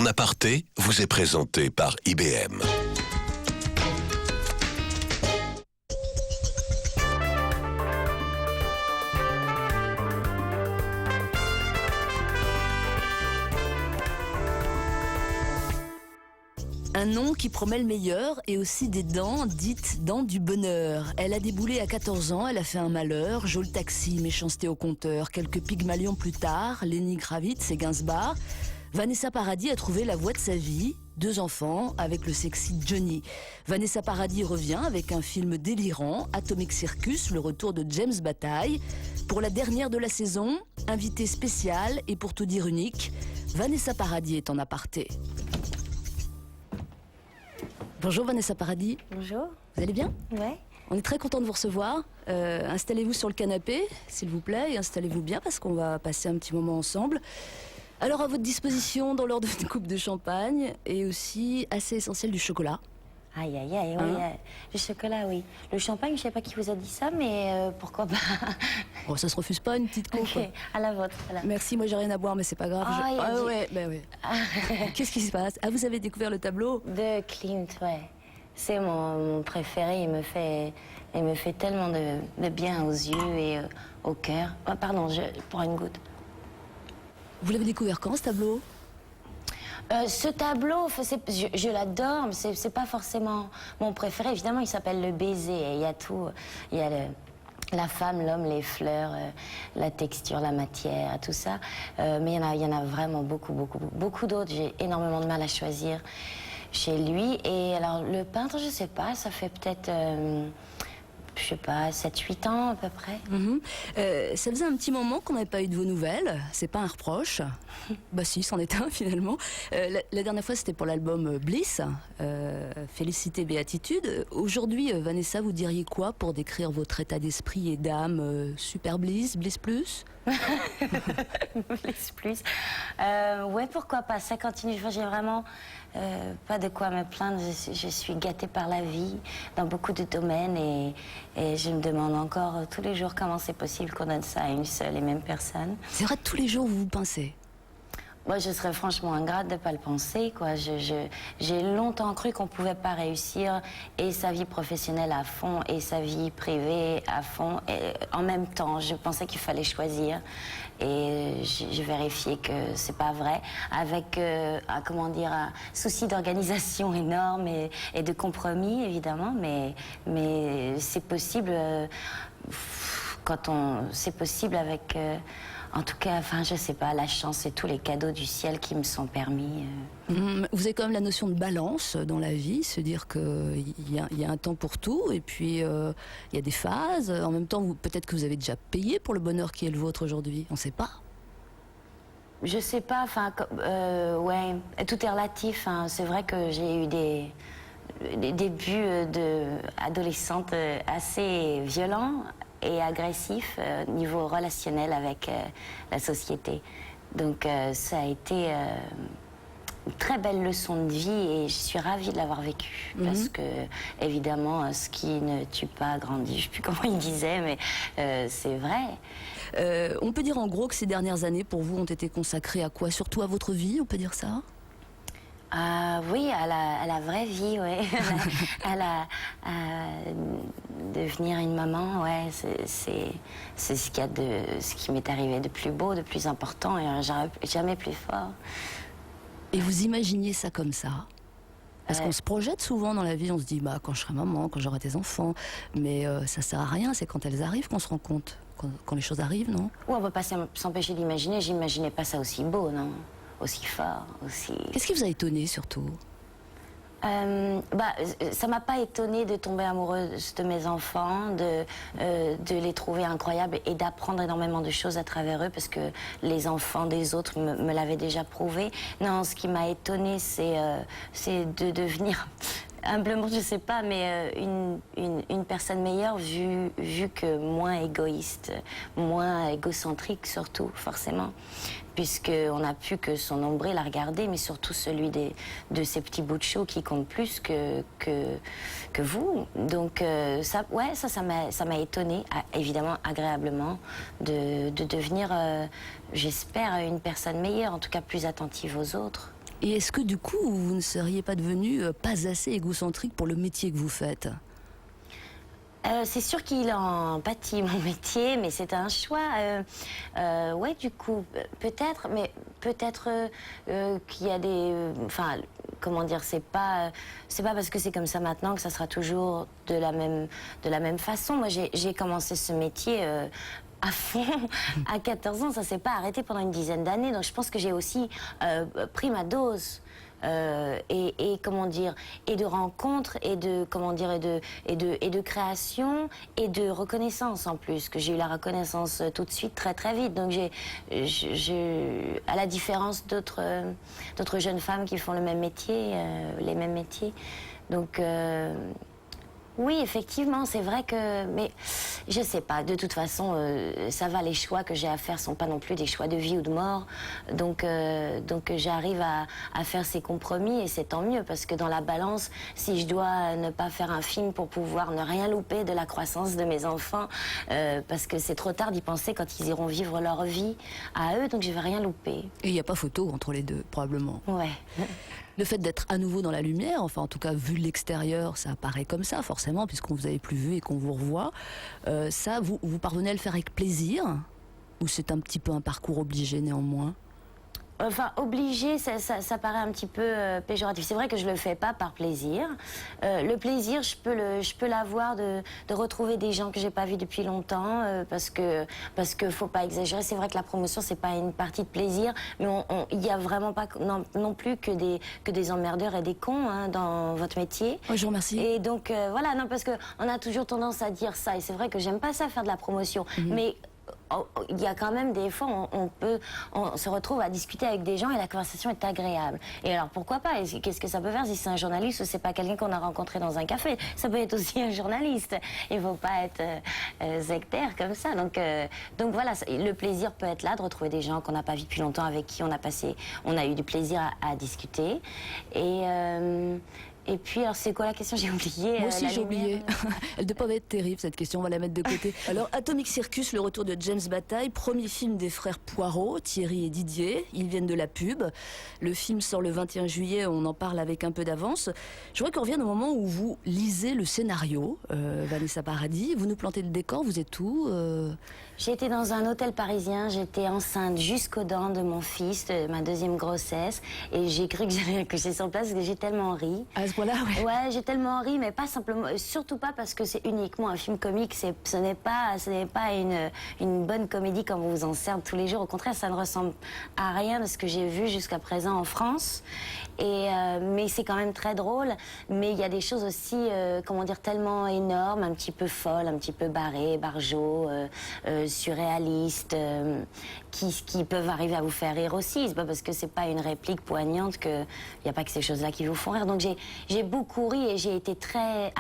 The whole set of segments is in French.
En aparté vous est présenté par IBM. Un nom qui promet le meilleur et aussi des dents dites dents du bonheur. Elle a déboulé à 14 ans, elle a fait un malheur, Jo le taxi, méchanceté au compteur. Quelques Pygmalions plus tard, Lenny Kravitz et Gainsbourg. Vanessa Paradis a trouvé la voie de sa vie, 2 enfants avec le sexy Johnny. Vanessa Paradis revient avec un film délirant, Atomic Circus, le retour de James Bataille. Pour la dernière de la saison, invité spécial et pour tout dire unique, Vanessa Paradis est en aparté. Bonjour Vanessa Paradis. Bonjour. Vous allez bien? Ouais. On est très content de vous recevoir. Installez-vous sur le canapé, s'il vous plaît, et installez-vous bien parce qu'on va passer un petit moment ensemble. Alors à votre disposition, dans l'ordre d'une coupe de champagne et aussi assez essentiel du chocolat. Aïe, aïe, aïe, oui. Le chocolat, oui. Le champagne, je sais pas qui vous a dit ça, mais pourquoi pas. Oh, ça se refuse pas, une petite coupe. Ok, à la vôtre. Voilà. Merci, moi j'ai rien à boire, mais c'est pas grave. Ouais. Qu'est-ce qui se passe? Ah, vous avez découvert le tableau? De Klimt, ouais. C'est mon préféré, il me fait tellement de bien aux yeux et au cœur. Oh, pardon, je prends une goutte. Vous l'avez découvert quand, ce tableau? Ce tableau, je l'adore, mais c'est pas forcément mon préféré. Évidemment, il s'appelle Le Baiser. Et il y a tout. Il y a la femme, l'homme, les fleurs, la texture, la matière, tout ça. Mais il y en a vraiment beaucoup d'autres. J'ai énormément de mal à choisir chez lui. Et alors, le peintre, je sais pas, ça fait peut-être... je sais pas, 7-8 ans à peu près. Ça faisait un petit moment qu'on n'avait pas eu de vos nouvelles. C'est pas un reproche. Bah si, c'en est un finalement. La dernière fois, c'était pour l'album Bliss. Félicité, béatitude. Aujourd'hui, Vanessa, vous diriez quoi pour décrire votre état d'esprit et d'âme? Super Bliss, Bliss Plus? Bliss Plus. Ouais, pourquoi pas. Ça continue. J'ai vraiment pas de quoi me plaindre. Je suis gâtée par la vie dans beaucoup de domaines et je me demande encore tous les jours comment c'est possible qu'on donne ça à une seule et même personne. C'est vrai, tous les jours vous vous pincez? Moi, je serais franchement ingrate de ne pas le penser, quoi. J'ai longtemps cru qu'on ne pouvait pas réussir et sa vie professionnelle à fond et sa vie privée à fond. Et en même temps, je pensais qu'il fallait choisir. Et j'ai vérifié que c'est pas vrai. Avec, un souci d'organisation énorme et de compromis, évidemment. Mais c'est possible c'est possible avec... en tout cas, je sais pas, la chance et tous les cadeaux du ciel qui me sont permis. Vous avez quand même la notion de balance dans la vie, se dire qu'il y a un temps pour tout, et puis il y a des phases. En même temps, peut-être que vous avez déjà payé pour le bonheur qui est le vôtre aujourd'hui, on ne sait pas. Je sais pas, ouais, tout est relatif. C'est vrai que j'ai eu des débuts d'adolescente assez violents et agressif niveau relationnel avec la société. Donc ça a été une très belle leçon de vie et je suis ravie de l'avoir vécu. Parce que, évidemment, ce qui ne tue pas grandit. Je ne sais plus comment il disait, mais c'est vrai. On peut dire en gros que ces dernières années pour vous ont été consacrées à quoi? Surtout à votre vie, on peut dire ça? Oui, à la vraie vie, ouais. à devenir une maman, ouais. C'est ce qui m'est arrivé de plus beau, de plus important, et jamais plus fort. Et vous imaginiez ça comme ça? Parce qu'on se projette souvent dans la vie, on se dit quand je serai maman, quand j'aurai des enfants, mais ça sert à rien, c'est quand elles arrivent qu'on se rend compte, quand les choses arrivent, non? Ouais, on va pas s'empêcher d'imaginer, j'imaginais pas ça aussi beau, non? Aussi fort, aussi... Qu'est-ce qui vous a étonné surtout? Ça m'a pas étonnée de tomber amoureuse de mes enfants, de les trouver incroyables et d'apprendre énormément de choses à travers eux parce que les enfants des autres me l'avaient déjà prouvé. Non, ce qui m'a étonnée, c'est de devenir... Humblement, je sais pas, mais une personne meilleure vu que moins égoïste, moins égocentrique surtout, forcément. Puisqu'on n'a plus que son nombril à regarder, mais surtout celui de ces petits bouts de chou qui comptent plus que vous. Donc ça m'a étonnée, évidemment agréablement, de devenir, j'espère, une personne meilleure, en tout cas plus attentive aux autres. Et est-ce que du coup, vous ne seriez pas devenu pas assez égocentrique pour le métier que vous faites ? C'est sûr qu'il en pâtit, mon métier, mais c'est un choix. Ouais, du coup, peut-être, mais peut-être qu'il y a des... Enfin, comment dire, c'est pas parce que c'est comme ça maintenant que ça sera toujours de la même façon. Moi, j'ai commencé ce métier... à fond, à 14 ans, ça s'est pas arrêté pendant une dizaine d'années. Donc je pense que j'ai aussi pris ma dose. Et comment dire, et de rencontres, et de comment dire, et de création, et de reconnaissance en plus, que j'ai eu la reconnaissance tout de suite, très très vite. Donc à la différence d'autres jeunes femmes qui font le même métier, les mêmes métiers. Donc oui, effectivement, c'est vrai que... Mais je sais pas, de toute façon, ça va, les choix que j'ai à faire sont pas non plus des choix de vie ou de mort. Donc j'arrive à faire ces compromis et c'est tant mieux, parce que dans la balance, si je dois ne pas faire un film pour pouvoir ne rien louper de la croissance de mes enfants, parce que c'est trop tard d'y penser quand ils iront vivre leur vie à eux, donc je vais rien louper. Et il n'y a pas photo entre les deux, probablement. Ouais. Le fait d'être à nouveau dans la lumière, enfin en tout cas vu de l'extérieur, ça apparaît comme ça forcément, puisqu'on vous avait plus vu et qu'on vous revoit. Ça, vous parvenez à le faire avec plaisir ? Ou c'est un petit peu un parcours obligé néanmoins ? Enfin, obligé, ça paraît un petit peu péjoratif. C'est vrai que je le fais pas par plaisir. Le plaisir, je peux l'avoir de retrouver des gens que j'ai pas vus depuis longtemps, parce que faut pas exagérer. C'est vrai que la promotion, c'est pas une partie de plaisir, mais il y a vraiment pas non plus que des emmerdeurs et des cons dans votre métier. Oh, je vous remercie. Et donc voilà, non, parce que on a toujours tendance à dire ça, et c'est vrai que j'aime pas ça faire de la promotion, mais il y a quand même des fois, on se retrouve à discuter avec des gens et la conversation est agréable. Et alors pourquoi pas? Qu'est-ce que ça peut faire si c'est un journaliste ou c'est pas quelqu'un qu'on a rencontré dans un café? Ça peut être aussi un journaliste. Il faut pas être sectaire comme ça. Donc voilà, le plaisir peut être là de retrouver des gens qu'on n'a pas vus depuis longtemps, avec qui on a eu du plaisir à discuter. Et puis, alors c'est quoi la question? J'ai oublié. Moi aussi j'ai oublié. Elle ne peut pas être terrible cette question, on va la mettre de côté. Alors Atomic Circus, le retour de James Bataille, premier film des frères Poirot, Thierry et Didier. Ils viennent de la pub. Le film sort le 21 juillet, on en parle avec un peu d'avance. Je voudrais qu'on revienne au moment où vous lisez le scénario, Vanessa Paradis. Vous nous plantez le décor, vous êtes où J'étais dans un hôtel parisien, j'étais enceinte jusqu'aux dents de mon fils, de ma deuxième grossesse, et j'ai cru que j'allais accoucher sur place parce que j'ai tellement ri. À ce point-là, oui. Ouais, j'ai tellement ri, mais pas simplement, surtout pas parce que c'est uniquement un film comique. Ce n'est pas une bonne comédie comme on vous en sert tous les jours. Au contraire, ça ne ressemble à rien de ce que j'ai vu jusqu'à présent en France. Mais c'est quand même très drôle. Mais il y a des choses aussi, comment dire, tellement énormes, un petit peu folles, un petit peu barrées, barjots, surréalistes, qui peuvent arriver à vous faire rire aussi. C'est pas parce que c'est pas une réplique poignante qu'il n'y a pas que ces choses-là qui vous font rire. Donc j'ai beaucoup ri et j'ai été très,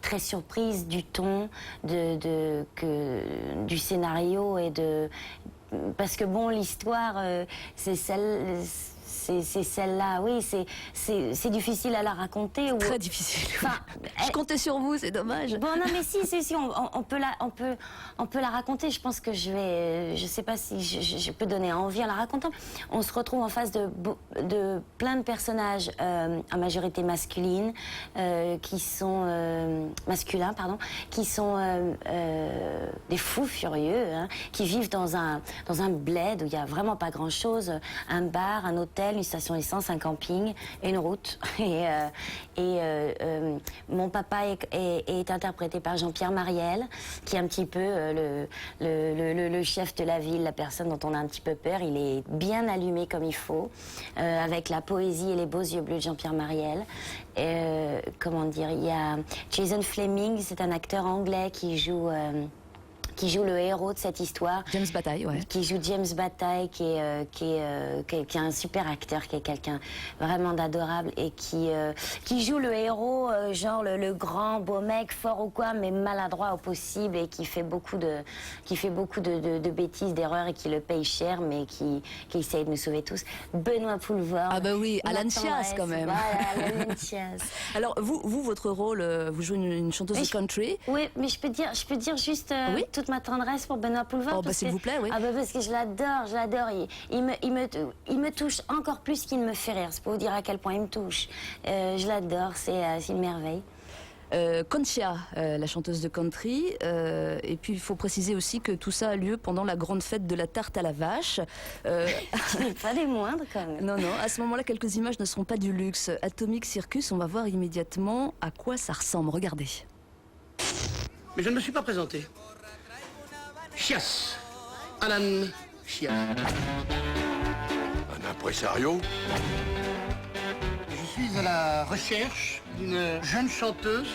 très surprise du ton, du scénario parce que bon, l'histoire, c'est celle-là, oui, c'est difficile à la raconter. Très difficile. Enfin, je comptais sur vous, c'est dommage. Bon, non, mais si, on peut la raconter. Je pense que je sais pas si je peux donner envie en la racontant. On se retrouve en face de plein de personnages à majorité masculine, masculins, pardon, qui sont des fous furieux, qui vivent dans un bled où il y a vraiment pas grand-chose, un bar, un hôtel, une station essence, un camping et une route. Mon papa est interprété par Jean-Pierre Mariel, qui est un petit peu le chef de la ville, la personne dont on a un petit peu peur. Il est bien allumé comme il faut, avec la poésie et les beaux yeux bleus de Jean-Pierre Mariel. Comment dire, il y a Jason Flemyng, c'est un acteur anglais qui joue le héros de cette histoire. James Bataille, ouais. Qui joue James Bataille, qui est un super acteur, qui est quelqu'un vraiment d'adorable et qui joue le héros, genre le grand beau mec fort ou quoi, mais maladroit au possible et qui fait beaucoup de bêtises, d'erreurs et qui le paye cher, mais qui essaye de nous sauver tous. Benoît Poulvord. Ah bah oui, Alan Chiaz quand même. Voilà, Alan Chiaz. Alors vous, votre rôle, vous jouez une chanteuse de country. Oui, mais je peux dire juste toute toute ma tendresse pour Benoît Poelvoort. Oh, bah, s'il vous plaît, oui. Ah, bah, parce que je l'adore. Il me touche encore plus qu'il me fait rire. C'est pour vous dire à quel point il me touche. Je l'adore, c'est une merveille. Conchia, la chanteuse de country, et puis il faut préciser aussi que tout ça a lieu pendant la grande fête de la tarte à la vache. Tu n'es pas des moindres quand même. Non, à ce moment-là, quelques images ne seront pas du luxe. Atomic Circus, on va voir immédiatement à quoi ça ressemble. Regardez. Mais je ne me suis pas présenté. Chias. Alan Chias. Un impresario? Je suis à la recherche d'une jeune chanteuse.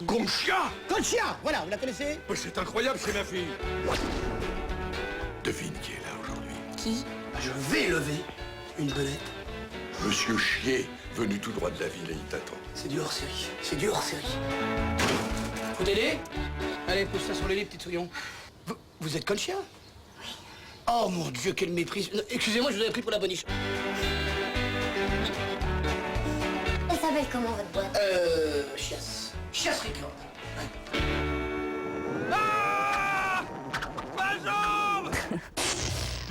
Conchia! Conchia. Voilà, vous la connaissez? Oh, c'est incroyable, c'est ma fille. Devine qui est là aujourd'hui. Qui? Je vais lever une vedette. Monsieur Chier, venu tout droit de la ville et il t'attend. C'est du hors-série. C'est du hors-série. Faut t'aider? Allez, pose ça sur le lit, petit souillon. Vous êtes Conchia? Oui. Oh mon Dieu, quelle méprise. Excusez-moi, je vous avais pris pour la boniche. Elle s'appelle comment votre boîte? Chias. Chias Record.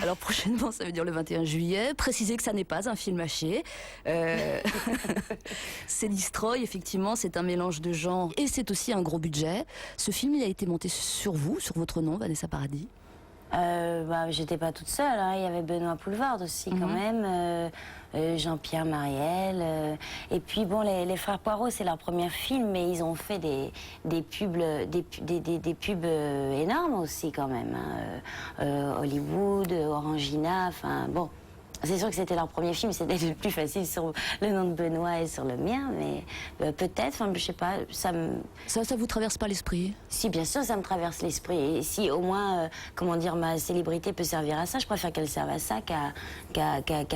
Alors prochainement, ça veut dire le 21 juillet. Précisez que ça n'est pas un film haché. C'est Destroy, effectivement, c'est un mélange de genres et c'est aussi un gros budget. Ce film, il a été monté sur vous, sur votre nom, Vanessa Paradis. J'étais pas toute seule, hein. Il y avait Benoît Poelvoort aussi quand même, Jean-Pierre Mariel, et puis bon, les frères Poirot, c'est leur premier film, mais ils ont fait des pubs énormes aussi quand même, hein. Hollywood, Orangina, enfin bon. C'est sûr que c'était leur premier film, c'était le plus facile sur le nom de Benoît et sur le mien, mais peut-être, enfin, je sais pas, Ça vous traverse pas l'esprit? Si, bien sûr, ça me traverse l'esprit. Et si au moins, comment dire, ma célébrité peut servir à ça, je préfère qu'elle serve à ça qu'à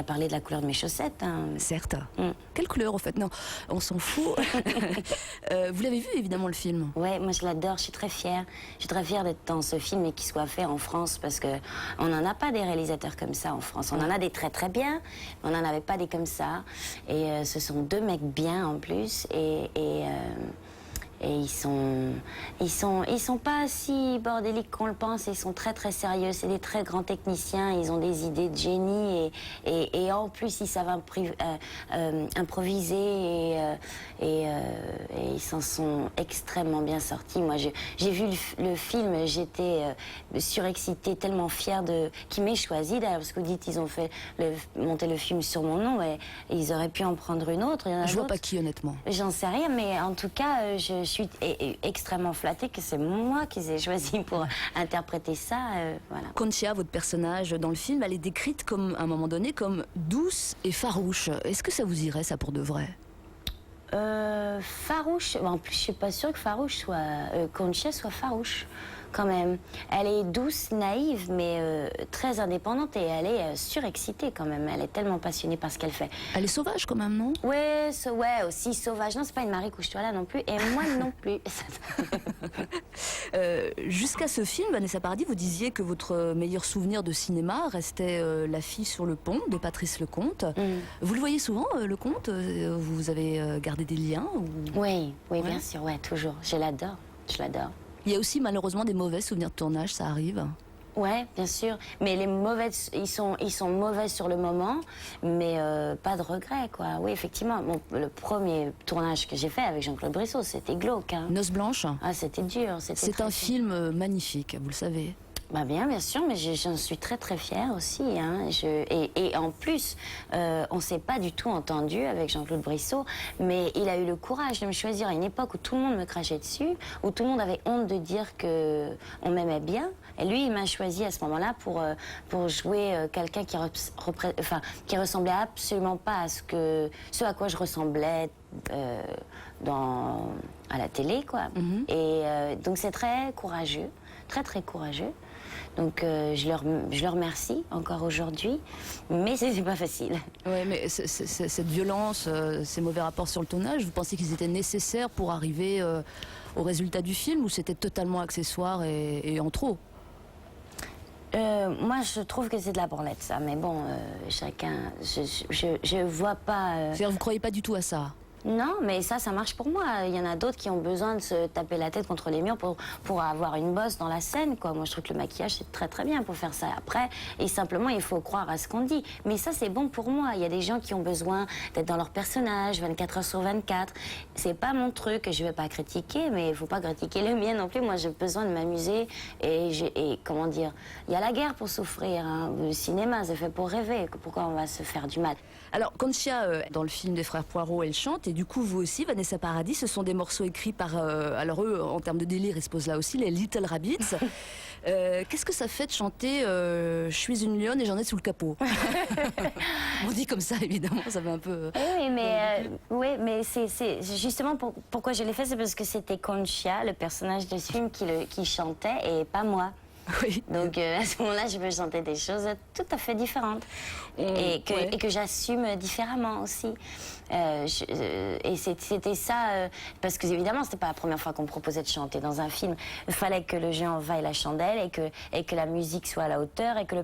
parler de la couleur de mes chaussettes. Hein. Certes. Quelle couleur, en fait? Non, on s'en fout. Vous l'avez vu, évidemment, le film? Ouais, moi je l'adore, je suis très fière. Je suis très fière d'être dans ce film et qu'il soit fait en France, parce que on n'en a pas des réalisateurs comme ça en France. On en a des très bien, mais on n'en avait pas des comme ça. Et ce sont deux mecs bien en plus. Et ils sont pas si bordéliques qu'on le pense. Ils sont très sérieux. C'est des très grands techniciens. Ils ont des idées de génie et en plus ils savent improviser et ils s'en sont extrêmement bien sortis. Moi, j'ai vu le film, j'étais surexcitée, tellement fière qui m'ait choisi d'ailleurs, parce que vous dites ils ont fait monter le film sur mon nom et ils auraient pu en prendre une autre. Je vois pas qui, honnêtement. J'en sais rien, mais en tout cas, je suis extrêmement flattée que c'est moi qui ai choisi pour interpréter ça. Voilà. Conchia, votre personnage dans le film, elle est décrite comme, à un moment donné, comme douce et farouche. Est-ce que ça vous irait, ça, pour de vrai? Farouche. En plus, je suis pas sûre que Conchia soit farouche. Quand même. Elle est douce, naïve, mais très indépendante et elle est surexcitée quand même. Elle est tellement passionnée par ce qu'elle fait. Elle est sauvage quand même, non? Ouais, aussi sauvage. Non, c'est pas une Marie couche-toi là non plus. Et moi non plus. Jusqu'à ce film, Vanessa Paradis, vous disiez que votre meilleur souvenir de cinéma restait La fille sur le pont de Patrice Lecomte. Vous le voyez souvent, Lecomte? Vous avez gardé des liens ou... Oui, bien sûr, ouais, toujours. Je l'adore. Il y a aussi malheureusement des mauvais souvenirs de tournage, ça arrive. Ouais, bien sûr. Mais les mauvais, ils sont mauvais sur le moment, mais pas de regret, quoi. Oui, effectivement. Bon, le premier tournage que j'ai fait avec Jean-Claude Brissot, c'était glauque. Hein. Noces blanches. Ah, c'était dur. C'est un film magnifique, vous le savez. Bah bien sûr, mais j'en suis très fière aussi. Hein. Et en plus, on s'est pas du tout entendu avec Jean-Claude Brissot, mais il a eu le courage de me choisir à une époque où tout le monde me crachait dessus, où tout le monde avait honte de dire que on m'aimait bien. Et lui, il m'a choisi à ce moment-là pour jouer quelqu'un qui ressemblait absolument pas à ce à quoi je ressemblais à la télé, quoi. Et donc c'est très courageux, très courageux. Donc je le remercie encore aujourd'hui, mais c'est pas facile. Oui, mais cette violence, ces mauvais rapports sur le tournage, vous pensez qu'ils étaient nécessaires pour arriver au résultat du film, ou c'était totalement accessoire et en trop? Moi, je trouve que c'est de la branlette, ça. Mais bon, chacun... Je vois pas... C'est-à-dire, vous croyez pas du tout à ça? Non, mais ça marche pour moi. Il y en a d'autres qui ont besoin de se taper la tête contre les murs pour avoir une bosse dans la scène, quoi. Moi, je trouve que le maquillage, c'est très très bien pour faire ça après. Et simplement, il faut croire à ce qu'on dit. Mais ça, c'est bon pour moi. Il y a des gens qui ont besoin d'être dans leur personnage 24 heures sur 24. C'est pas mon truc, je vais pas critiquer, mais il faut pas critiquer le mien non plus. Moi, j'ai besoin de m'amuser et comment dire, il y a la guerre pour souffrir, hein. Le cinéma, c'est fait pour rêver. Pourquoi on va se faire du mal? Alors, Conchia, dans le film des frères Poirot, elle chante, et du coup, vous aussi, Vanessa Paradis, ce sont des morceaux écrits par, alors eux, en termes de délire, ils se posent là aussi, les Little Rabbits. Qu'est-ce que ça fait de chanter Je suis une lionne et j'en ai sous le capot? On dit comme ça, évidemment, ça fait un peu... Oui, mais c'est justement pourquoi je l'ai fait, c'est parce que c'était Conchia, le personnage de ce film, qui chantait, et pas moi. Oui. Donc à ce moment-là, je peux chanter des choses tout à fait différentes et que j'assume différemment aussi. Et c'était ça, parce que évidemment, c'était pas la première fois qu'on me proposait de chanter dans un film. Il fallait que le jeu en vaille la chandelle et que la musique soit à la hauteur et que le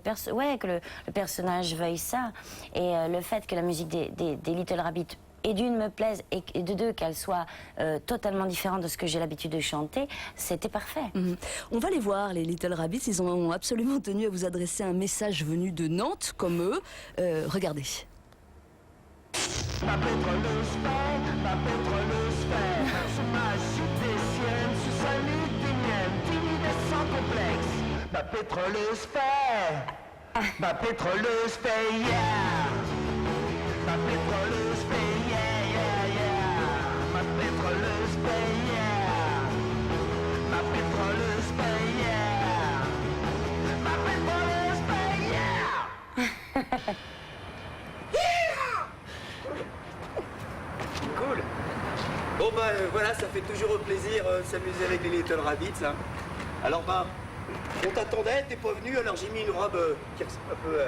personnage veuille ça. Et le fait que la musique des Little Rabbits et d'une me plaise et de deux qu'elle soit totalement différente de ce que j'ai l'habitude de chanter, c'était parfait. On va les voir, les Little Rabbits. Ils ont absolument tenu à vous adresser un message venu de Nantes, comme eux. Regardez. Ma pétroleuse fait sur ma chute des siennes, sous sa lutte des miennes, timide et sans complexe. Ma pétroleuse fait, yeah. Ma pétroleuse fait, yeah, yeah, yeah. Ma pétroleuse fait, yeah. Ma pétroleuse fait, yeah. Ma pétroleuse fait, yeah. Cool. Bon bah voilà, ça fait toujours plaisir de s'amuser avec les Little Rabbits. Hein. Alors bah, on t'attendait, t'es pas venu, alors j'ai mis une robe qui ressemble un peu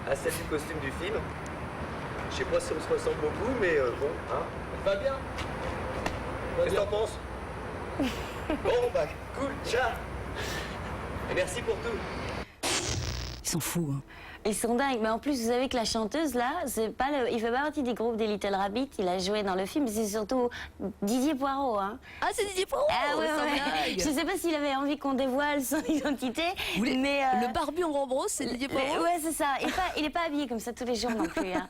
à celle du costume du film. Je sais pas si on se ressemble beaucoup, mais bon, hein, va bien. Qu'est-ce que t'en penses? Bon bah, cool, ciao. Et merci pour tout. Ils sont fous, hein. Ils sont dingues, mais en plus, vous savez que la chanteuse, là, il fait pas partie des groupes des Little Rabbits, il a joué dans le film, c'est surtout Didier Poirot, hein. Ah, c'est Didier Poirot. Ah ouais, sans ouais. blague. Je sais pas s'il avait envie qu'on dévoile son identité, mais... Le barbu en rose, c'est Didier Poirot. Ouais, c'est ça. Il est pas habillé comme ça tous les jours non plus, hein.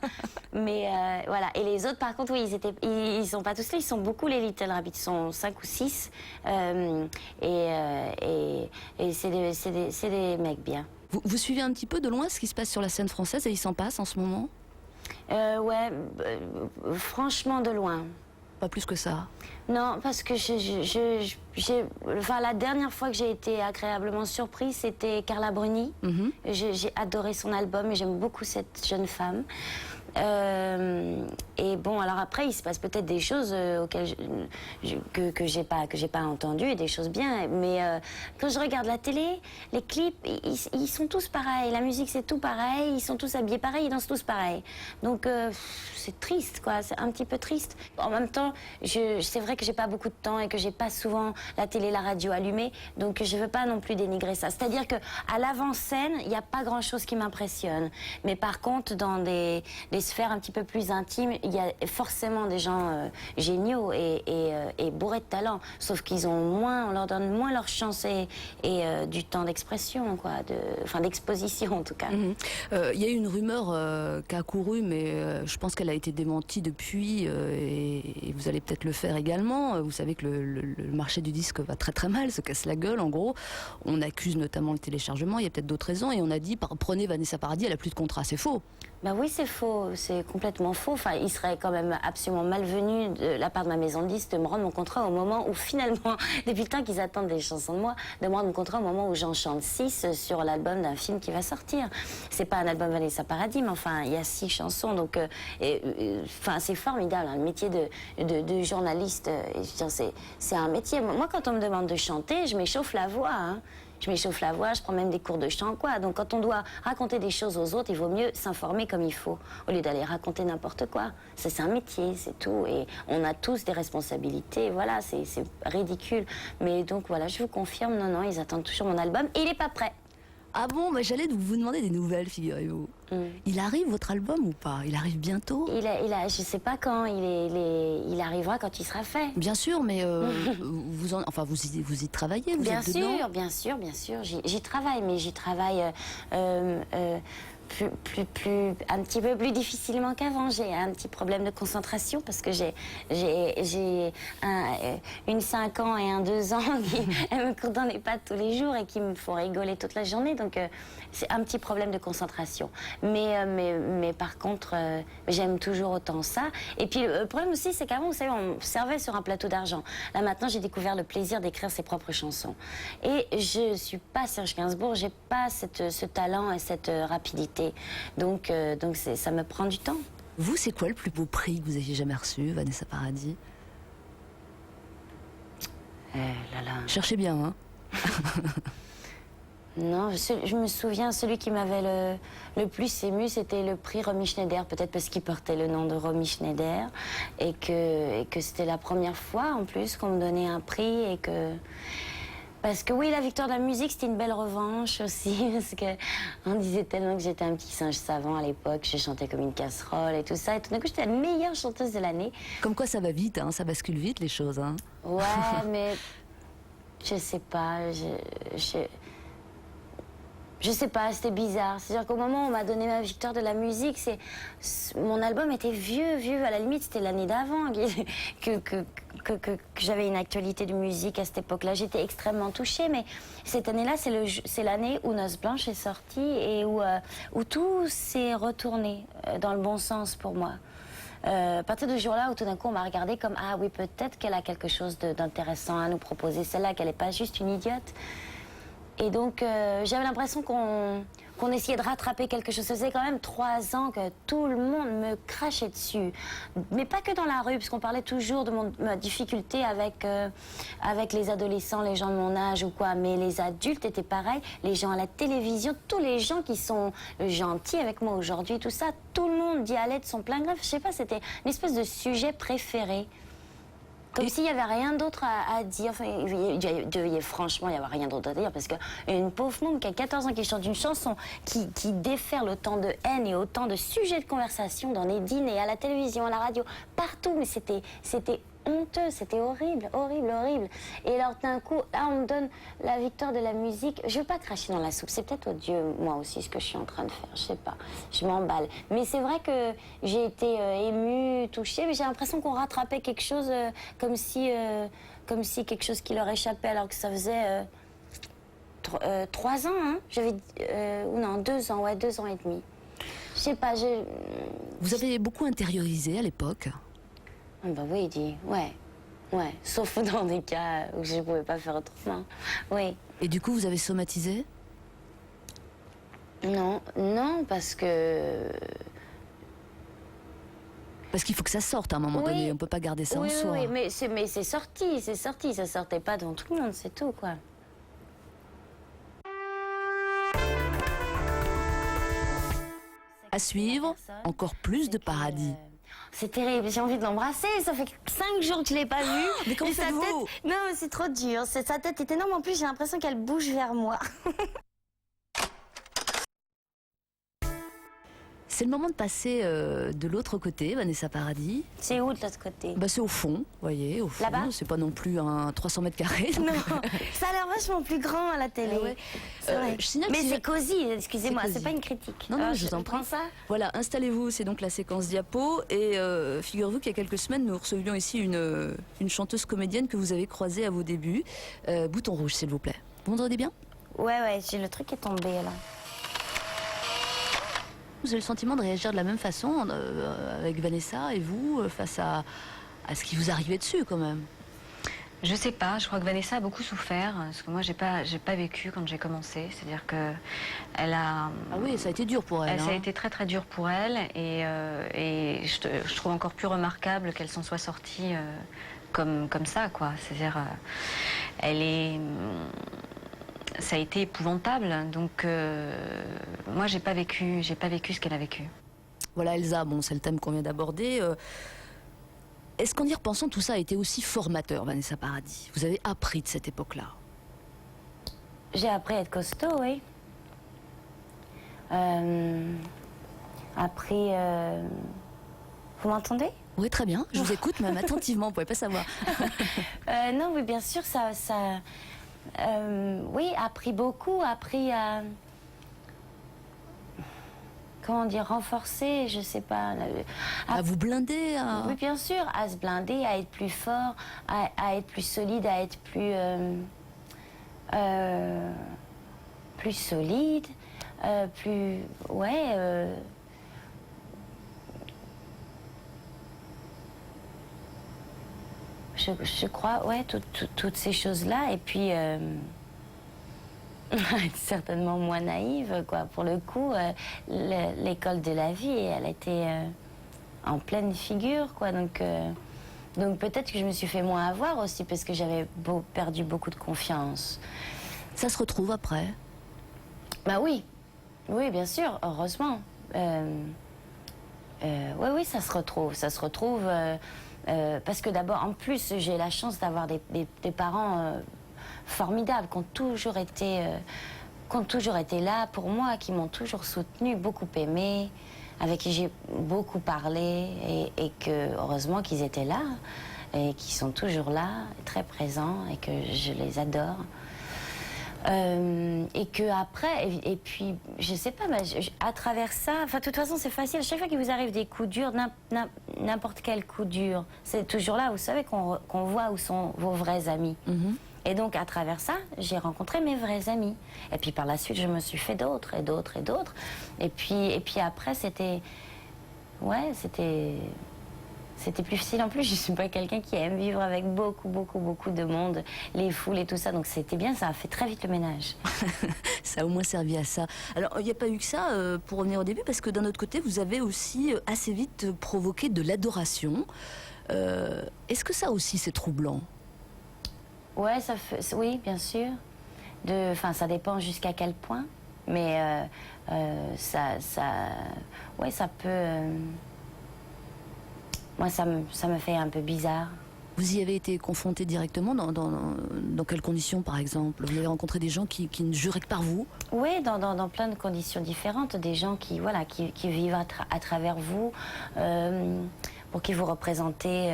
Mais voilà. Et les autres, par contre, oui, ils sont pas tous là, ils sont beaucoup les Little Rabbits, ils sont 5 ou 6. Et c'est des mecs bien. Vous suivez un petit peu de loin ce qui se passe sur la scène française et il s'en passe en ce moment? Ouais, franchement de loin. Pas plus que ça. Non, parce que enfin, la dernière fois que j'ai été agréablement surprise, c'était Carla Bruni. J'ai adoré son album et j'aime beaucoup cette jeune femme. Et bon, alors après, il se passe peut-être des choses auxquelles que j'ai pas entendues et des choses bien. Mais quand je regarde la télé, les clips, ils sont tous pareils. La musique, c'est tout pareil. Ils sont tous habillés pareil, ils dansent tous pareil. Donc c'est triste, quoi. C'est un petit peu triste. En même temps, c'est vrai que j'ai pas beaucoup de temps et que j'ai pas souvent la télé, la radio allumée. Donc je veux pas non plus dénigrer ça. C'est-à-dire que à l'avant-scène, il n'y a pas grand-chose qui m'impressionne. Mais par contre, dans des sphères un petit peu plus intimes, il y a forcément des gens géniaux et bourrés de talent. Sauf qu'ils ont moins, on leur donne moins leur chance et du temps d'expression, quoi, enfin d'exposition en tout cas. Il y a eu une rumeur qui a couru, mais je pense qu'elle a été démentie depuis, et vous allez peut-être le faire également. Vous savez que le marché du disque va très très mal, se casse la gueule en gros. On accuse notamment le téléchargement, il y a peut-être d'autres raisons, et on a dit prenez Vanessa Paradis, elle a plus de contrat. C'est faux. Bah oui, c'est faux, c'est complètement faux. Enfin, il serait quand même absolument malvenu de la part de ma maison de disques de me rendre mon contrat au moment où finalement, depuis le temps qu'ils attendent des chansons de moi, de me rendre mon contrat au moment où j'en chante 6 sur l'album d'un film qui va sortir. C'est pas un album Vanessa Paradis, mais enfin, il y a 6 chansons, donc enfin, c'est formidable, hein, le métier de journaliste. C'est un métier. Moi, quand on me demande de chanter, je m'échauffe la voix, hein. Je m'échauffe la voix, je prends même des cours de chant, quoi. Donc quand on doit raconter des choses aux autres, il vaut mieux s'informer comme il faut, au lieu d'aller raconter n'importe quoi. Ça, c'est un métier, c'est tout. Et on a tous des responsabilités, voilà, c'est ridicule. Mais donc voilà, je vous confirme, non, ils attendent toujours mon album et il n'est pas prêt. Ah bon, bah, j'allais vous demander des nouvelles, figurez-vous. Il arrive votre album ou pas? Il arrive bientôt? Je sais pas quand, il arrivera quand il sera fait. Bien sûr, mais vous y travaillez, vous Bien êtes dedans? sûr, bien sûr, bien sûr. J'y travaille, mais j'y travaille un petit peu plus difficilement qu'avant. J'ai un petit problème de concentration parce que j'ai une 5 ans et un 2 ans qui me courent dans les pattes tous les jours et qui me font rigoler toute la journée. Donc c'est un petit problème de concentration. Mais par contre, j'aime toujours autant ça. Et puis le problème aussi, c'est qu'avant, vous savez, on servait sur un plateau d'argent. Là maintenant, j'ai découvert le plaisir d'écrire ses propres chansons. Et je suis pas Serge Gainsbourg, j'ai pas ce talent et cette rapidité. Donc ça me prend du temps. Vous, c'est quoi le plus beau prix que vous ayez jamais reçu, Vanessa Paradis? Là là. Cherchez bien, hein. Non, je me souviens, celui qui m'avait le plus ému, c'était le prix Romy Schneider, peut-être parce qu'il portait le nom de Romy Schneider, et que c'était la première fois, en plus, qu'on me donnait un prix, et que... Parce que oui, la victoire de la musique, c'était une belle revanche aussi, parce qu'on disait tellement que j'étais un petit singe savant à l'époque, je chantais comme une casserole et tout ça, et tout d'un coup, j'étais la meilleure chanteuse de l'année. Comme quoi ça va vite, hein, ça bascule vite les choses, hein. Ouais, mais je sais pas, je sais pas, c'était bizarre. C'est-à-dire qu'au moment où on m'a donné ma victoire de la musique, mon album était vieux. À la limite, c'était l'année d'avant que j'avais une actualité de musique à cette époque-là. J'étais extrêmement touchée, mais cette année-là, c'est l'année où Noces Blanches est sortie et où tout s'est retourné dans le bon sens pour moi. À partir de ce jour-là où tout d'un coup on m'a regardé comme ah oui, peut-être qu'elle a quelque chose d'intéressant à nous proposer, celle-là, qu'elle n'est pas juste une idiote. Et donc, j'avais l'impression qu'on essayait de rattraper quelque chose. Ça faisait quand même 3 ans que tout le monde me crachait dessus. Mais pas que dans la rue, puisqu'on parlait toujours de ma difficulté avec les adolescents, les gens de mon âge ou quoi. Mais les adultes étaient pareils, les gens à la télévision, tous les gens qui sont gentils avec moi aujourd'hui, tout ça, tout le monde y allait de son plein gré. Je sais pas, c'était une espèce de sujet préféré. Comme s'il n'y avait rien d'autre à dire. Enfin, il devait franchement y avoir rien d'autre à dire parce qu'une pauvre môme qui a 14 ans qui chante une chanson qui déferle autant de haine et autant de sujets de conversation dans les dîners, à la télévision, à la radio, partout. Mais c'était honteux, c'était horrible. Et alors d'un coup, là on me donne la victoire de la musique. Je veux pas cracher dans la soupe, c'est peut-être odieux moi aussi ce que je suis en train de faire, je sais pas, je m'emballe. Mais c'est vrai que j'ai été émue, touchée, mais j'ai l'impression qu'on rattrapait quelque chose comme si quelque chose qui leur échappait alors que ça faisait 3 ans, hein. Ou non, 2 ans, ouais, 2 ans et demi. Je sais pas, Vous avez beaucoup intériorisé à l'époque? Ah bah oui, ouais, sauf dans des cas où je ne pouvais pas faire autrement, oui. Et du coup, vous avez somatisé? Non, parce que... Parce qu'il faut que ça sorte à un moment donné, on peut pas garder ça en soi. Oui, mais c'est sorti, ça sortait pas dans tout le monde, c'est tout, quoi. À suivre, encore plus de Paradis. C'est terrible, j'ai envie de l'embrasser, ça fait 5 jours que je l'ai pas vu. Mais comment faites-vous? Non, mais c'est trop dur, sa tête est énorme, en plus j'ai l'impression qu'elle bouge vers moi. C'est le moment de passer de l'autre côté, Vanessa Paradis. C'est où de l'autre côté? Bah, c'est au fond, vous voyez, au fond. Là-bas? C'est pas non plus un 300 mètres carrés. Non, ça a l'air vachement plus grand à la télé. Ouais. C'est vrai. Je signale Mais que c'est cosy, excusez-moi, c'est cosy. c'est pas une critique. Non, je vous en prie. prends ça. Voilà, installez-vous, c'est donc la séquence diapo. Et figurez-vous qu'il y a quelques semaines, nous recevions ici une chanteuse comédienne que vous avez croisée à vos débuts. Bouton rouge, s'il vous plaît. Vous m'entendez bien? Ouais, j'ai le truc qui est tombé là. Vous avez le sentiment de réagir de la même façon avec Vanessa et vous face à ce qui vous arrivait dessus quand même? Je sais pas, je crois que Vanessa a beaucoup souffert, parce que moi j'ai pas vécu quand j'ai commencé, c'est-à-dire que elle a... Ah oui, ça a été dur pour elle. Ça a été très très dur pour elle, et je trouve encore plus remarquable qu'elle s'en soit sortie comme ça, quoi. C'est-à-dire, ça a été épouvantable, donc moi j'ai pas vécu ce qu'elle a vécu. Voilà Elsa, bon c'est le thème qu'on vient d'aborder. Est-ce qu'en y repensant tout ça a été aussi formateur, Vanessa Paradis? Vous avez appris de cette époque-là? J'ai appris à être costaud, oui. Appris... Vous m'entendez? Oui, très bien. Je vous écoute, même attentivement. Vous ne pouvez pas savoir. Non, oui, bien sûr, oui, appris beaucoup, appris à... Comment dire, renforcer, je sais pas. À vous blinder Oui, bien sûr, à se blinder, à être plus fort, à être plus solide, à être plus solide, plus... Ouais... Je crois, ouais, toutes ces choses-là. Et puis, être certainement moins naïve, quoi. Pour le coup, l'école de la vie, elle était en pleine figure, quoi. Donc peut-être que je me suis fait moins avoir aussi, parce que j'avais perdu beaucoup de confiance. Ça se retrouve après? Bah oui, oui, bien sûr, heureusement. Oui, ça se retrouve. Parce que d'abord, en plus, j'ai la chance d'avoir des parents formidables, qui ont toujours été là pour moi, qui m'ont toujours soutenue, beaucoup aimée, avec qui j'ai beaucoup parlé, et que heureusement qu'ils étaient là, et qu'ils sont toujours là, très présents, et que je les adore. Et que après, et puis, je sais pas, à travers ça, enfin, de toute façon, c'est facile. Chaque fois qu'il vous arrive des coups durs, n'importe quel coup dur, c'est toujours là, vous savez, qu'on voit où sont vos vrais amis. Et donc, à travers ça, j'ai rencontré mes vrais amis. Et puis, par la suite, je me suis fait d'autres, et d'autres, et d'autres. Et puis après, c'était plus facile. En plus, je suis pas quelqu'un qui aime vivre avec beaucoup de monde, les foules et tout ça. Donc c'était bien, ça a fait très vite le ménage. Ça a au moins servi à ça. Alors, il n'y a pas eu que ça, pour revenir au début, parce que d'un autre côté, vous avez aussi assez vite provoqué de l'adoration. Est-ce que ça aussi, c'est troublant? Ouais, oui, bien sûr. Ça dépend jusqu'à quel point. Mais ça peut... Moi, ça me fait un peu bizarre. Vous y avez été confronté directement dans quelles conditions, par exemple? Vous avez rencontré des gens qui ne juraient que par vous? Oui, dans plein de conditions différentes. Des gens qui vivent à travers vous, pour qui vous représentez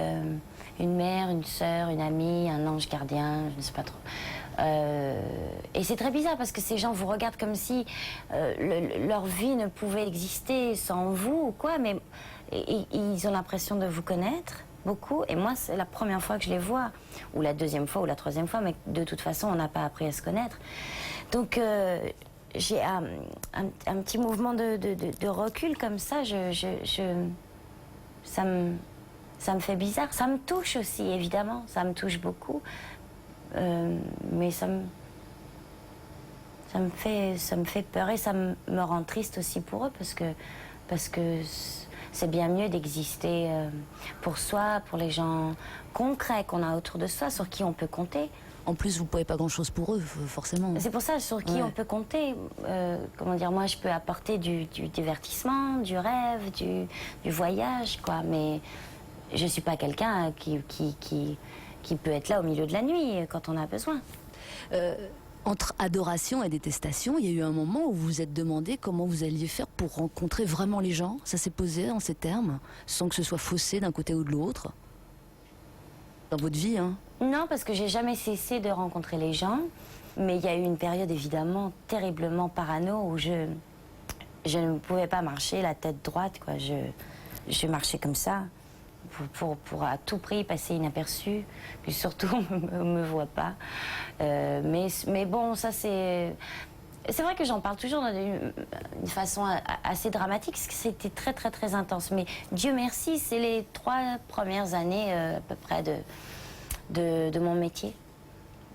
une mère, une sœur, une amie, un ange gardien, je ne sais pas trop. Et c'est très bizarre parce que ces gens vous regardent comme si leur vie ne pouvait exister sans vous ou quoi, mais ils ont l'impression de vous connaître beaucoup. Et moi, c'est la première fois que je les vois, ou la deuxième fois, ou la troisième fois, mais de toute façon, on n'a pas appris à se connaître. Donc, j'ai un petit mouvement de recul comme ça. Ça me fait bizarre. Ça me touche aussi, évidemment. Ça me touche beaucoup. Mais ça me fait peur et ça me rend triste aussi pour eux parce que c'est bien mieux d'exister pour soi, pour les gens concrets qu'on a autour de soi, sur qui on peut compter. En plus, vous ne pouvez pas grand-chose pour eux, forcément. C'est pour ça, sur qui on peut compter. Comment dire, moi, je peux apporter du divertissement, du rêve, du voyage, quoi. Mais je ne suis pas quelqu'un qui peut être là au milieu de la nuit quand on a besoin. Entre adoration et détestation, il y a eu un moment où vous vous êtes demandé comment vous alliez faire pour rencontrer vraiment les gens. Ça s'est posé en ces termes, sans que ce soit faussé d'un côté ou de l'autre? Dans votre vie, hein? Non, parce que j'ai jamais cessé de rencontrer les gens. Mais il y a eu une période évidemment terriblement parano où je ne pouvais pas marcher la tête droite, quoi. Je marchais comme ça. Pour à tout prix passer inaperçu, puis surtout on me voit pas. Mais bon, ça c'est vrai que j'en parle toujours d'une façon assez dramatique, parce que c'était très intense. Mais Dieu merci, c'est les 3 premières années à peu près de mon métier,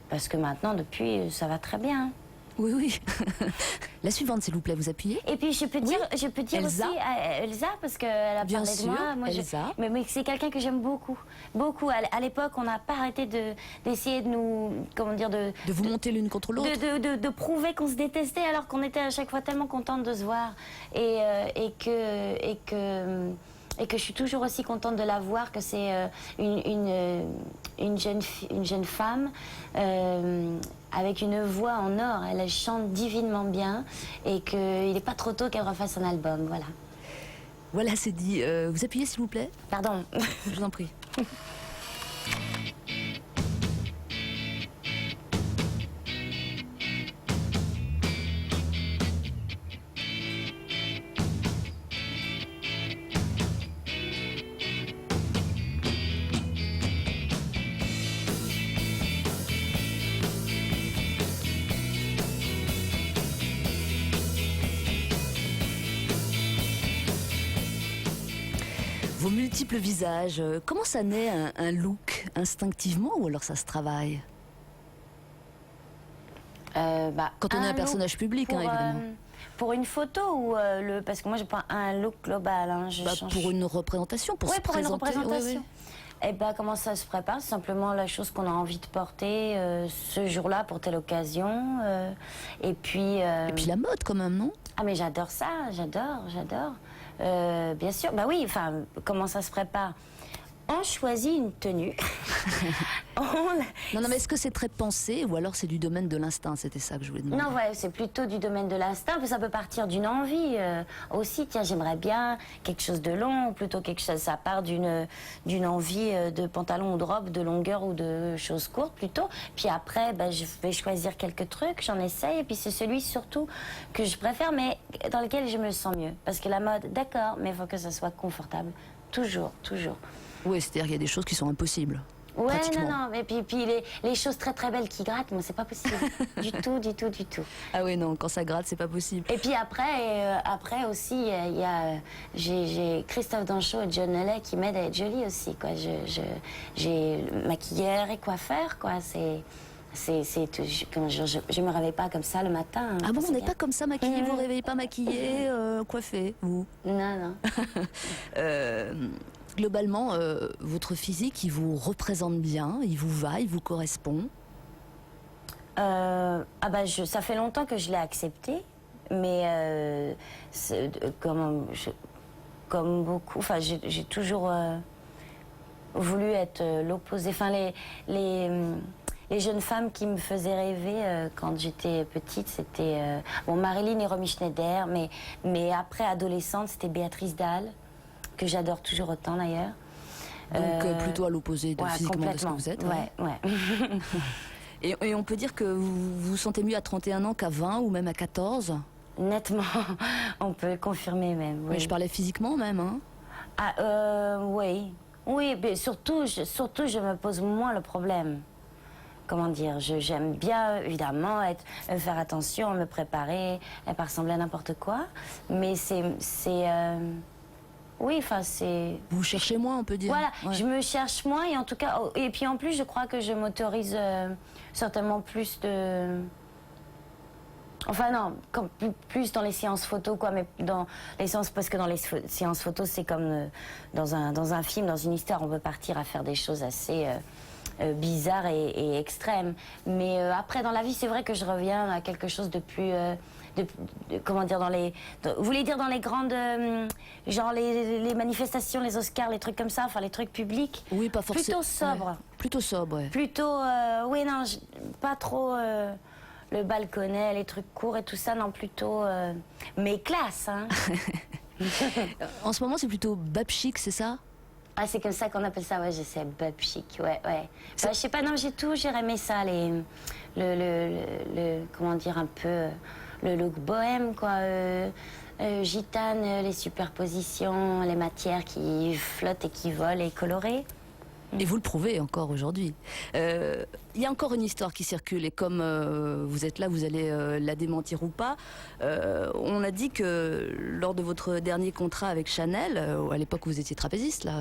parce que maintenant depuis ça va très bien. Oui, oui. La suivante, s'il vous plaît, vous appuyez. Et puis je peux dire Elsa. aussi Elsa, parce qu'elle a Bien parlé sûr, de moi. Elsa. Mais c'est quelqu'un que j'aime beaucoup. Beaucoup. À l'époque, on n'a pas arrêté d'essayer de nous... Comment dire, de vous monter l'une contre l'autre. De prouver qu'on se détestait, alors qu'on était à chaque fois tellement contentes de se voir. Et que et que je suis toujours aussi contente de la voir, que c'est une jeune femme avec une voix en or. Elle chante divinement bien et qu'il n'est pas trop tôt qu'elle refasse un album, voilà. Voilà, c'est dit. Vous appuyez s'il vous plaît? Pardon. Je vous en prie. Vos multiples visages, comment ça naît un look instinctivement ou alors ça se travaille? Quand on est un personnage public, hein, évidemment. Pour une photo ou parce que moi je prends un look global. Hein, Pour une représentation, pour se pour présenter. une représentation. Oui. Et comment ça se prépare? C'est simplement la chose qu'on a envie de porter ce jour-là pour telle occasion. Et puis la mode quand même, non? Ah mais j'adore ça, j'adore. Bien sûr, bah oui, enfin, comment ça se prépare? On choisit une tenue. Non, mais est-ce que c'est très pensé ou alors c'est du domaine de l'instinct? C'était ça que je voulais demander. Non, ouais, c'est plutôt du domaine de l'instinct, mais ça peut partir d'une envie aussi. Tiens, j'aimerais bien quelque chose de long, plutôt quelque chose. Ça part d'une envie de pantalon ou de robe, de longueur ou de choses courtes plutôt. Puis après, je vais choisir quelques trucs, j'en essaye, et puis c'est celui surtout que je préfère, mais dans lequel je me sens mieux. Parce que la mode, d'accord, mais il faut que ça soit confortable. Toujours. Oui, c'est-à-dire qu'il y a des choses qui sont impossibles. Ouais, pratiquement. non, mais puis les choses très très belles qui grattent, moi c'est pas possible. du tout. Ah oui, non, quand ça gratte, c'est pas possible. Et puis après aussi, il y a j'ai Christophe Danchot et John Lelay qui m'aident à être jolie aussi, quoi. J'ai maquilleur et coiffeur, quoi. C'est tout. Je me réveille pas comme ça le matin. Hein, ah bon, on n'est pas comme ça maquillé, vous réveillez pas maquillé, coiffé, vous? Non. Globalement, votre physique, il vous représente bien, il vous va, il vous correspond? Ça fait longtemps que je l'ai accepté, mais comme beaucoup, enfin, j'ai toujours voulu être l'opposé. Enfin, les jeunes femmes qui me faisaient rêver quand j'étais petite, c'était Marilyn et Romy Schneider, mais après adolescente, c'était Béatrice Dalle, que j'adore toujours autant d'ailleurs. Donc plutôt à l'opposé physiquement de ce que vous êtes. Ouais. Et on peut dire que vous vous sentez mieux à 31 ans qu'à 20 ou même à 14? Nettement, on peut confirmer même. Oui. Mais je parlais physiquement même, hein? Oui, mais surtout, je me pose moins le problème. Comment dire, j'aime bien, évidemment, faire attention, me préparer, pas ressembler à n'importe quoi. Mais oui, enfin, c'est... Vous cherchez moins, on peut dire. Voilà, ouais. Je me cherche moins et en tout cas... Et puis en plus, je crois que je m'autorise certainement plus de... Enfin non, plus dans les séances photos, quoi, mais dans les séances... Parce que dans les séances photos, c'est comme dans un film, dans une histoire, on peut partir à faire des choses assez... bizarres et extrêmes. Mais après, dans la vie, c'est vrai que je reviens à quelque chose de plus... comment dire, vous voulez dire dans les grandes... genre les manifestations, les Oscars, les trucs comme ça, enfin les trucs publics? Oui, pas forcément. Plutôt sobre. Ouais. Plutôt sobre, ouais. Plutôt... oui, non, pas trop... le balconnet, les trucs courts et tout ça, non, plutôt... mais classe, hein. En ce moment, c'est plutôt bab chic, c'est ça? Ah, c'est comme ça qu'on appelle ça, ouais, je sais, bab chic, ouais. Je sais pas, non, j'ai aimé ça, comment dire, un peu, le look bohème, quoi, gitane, les superpositions, les matières qui flottent et qui volent et colorées. Et vous le prouvez encore aujourd'hui. Il y a encore une histoire qui circule et comme vous êtes là, vous allez la démentir ou pas. On a dit que lors de votre dernier contrat avec Chanel, à l'époque où vous étiez trapéziste, là,